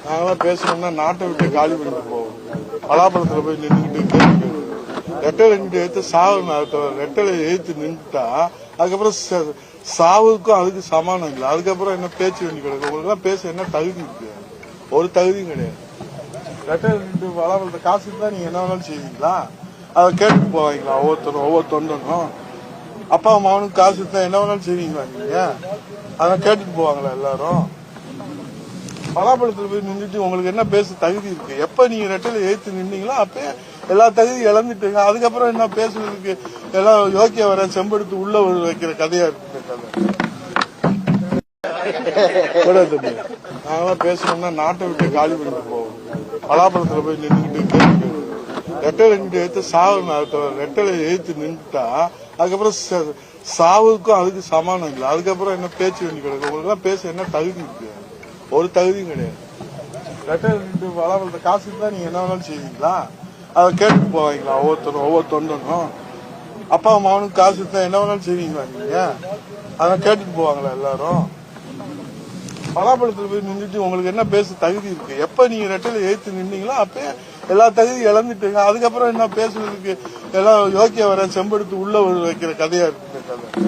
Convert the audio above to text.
நாங்களாம் பேசணும்னா நாட்டை விட்டு காலி பண்ணிட்டு போவோம். பலாப்பழத்துல போய் நின்றுட்டு ரெட்டலை நின்று எடுத்து சாவு ரெட்டலை எழுத்து நின்றுட்டா அதுக்கப்புறம் சாவுக்கும் அதுக்கு சமானம் இல்லை. அதுக்கப்புறம் என்ன பேச்சு வேண்டி கிடக்கும்? உங்களுக்கு எல்லாம் பேச என்ன தகுதி இருக்கு? ஒரு தகுதியும் கிடையாது. ரெட்டலை நின்று பலாப்பழத்தை காசு தான் நீங்க என்ன வேணாலும் செய்வீங்களா? அதை கேட்டுட்டு போவாங்களா? ஒவ்வொரு தொண்டனும் அப்பா அம்மாவனுக்கு காசு தான் என்ன வேணாலும் செய்வீங்களா? நீங்க அதை கேட்டுட்டு போவாங்களா எல்லாரும்? பலாப்பழத்துல போய் நின்றுட்டு உங்களுக்கு என்ன பேச தகுதி இருக்கு? எப்ப நீங்க ரெட்டலை எழுத்து நின்னீங்களோ அப்ப எல்லா தகுதியும் இழந்துட்டீங்க. அதுக்கப்புறம் என்ன பேசுறதுக்கு? எல்லாம் யோக்கிய வர செம்பெடுத்து உள்ள வைக்கிற கதையா இருக்கு கதை. நாங்களாம் பேசணும்னா நாட்டை விட்டு காலி பண்ணிட்டு போவோம். பலாப்பழத்துல போய் நின்றுட்டு ரெட்டலை நின்று எடுத்து சாவு ரெட்டலை எழுத்து நின்றுட்டா அதுக்கப்புறம் சாவுக்கும் அதுக்கு சமானம் இல்லை. அதுக்கப்புறம் என்ன பேச்சு வேண்டி கிடக்கும்? உங்களுக்கு எல்லாம் பேச என்ன தகுதி இருக்கு? ஒரு தகுதியும் கிடையாது. ரெட்டலை நின்று பலாப்பழத்தை காசு தான் நீங்க என்ன வேணாலும் செய்வீங்களா? அதை கேட்டுட்டு போவாங்களா? ஒவ்வொரு தொண்டனும் அப்பா அம்மாவனுக்கு காசு தான் என்ன வேணாலும் செய்வீங்களா? நீங்க அதை கேட்டுட்டு போவாங்களா எல்லாரும்? பலாப்பழத்துல போய் நின்றுட்டு உங்களுக்கு என்ன பேச தகுதி இருக்கு? எப்ப நீங்க ரெட்டலை எழுத்து நின்னீங்களோ அப்ப எல்லா தகுதியும் இழந்துட்டீங்க. அதுக்கப்புறம் என்ன பேசுறதுக்கு? எல்லாம் யோக்கிய வர செம்பெடுத்து உள்ள வைக்கிற கதையா இருக்கு கதை.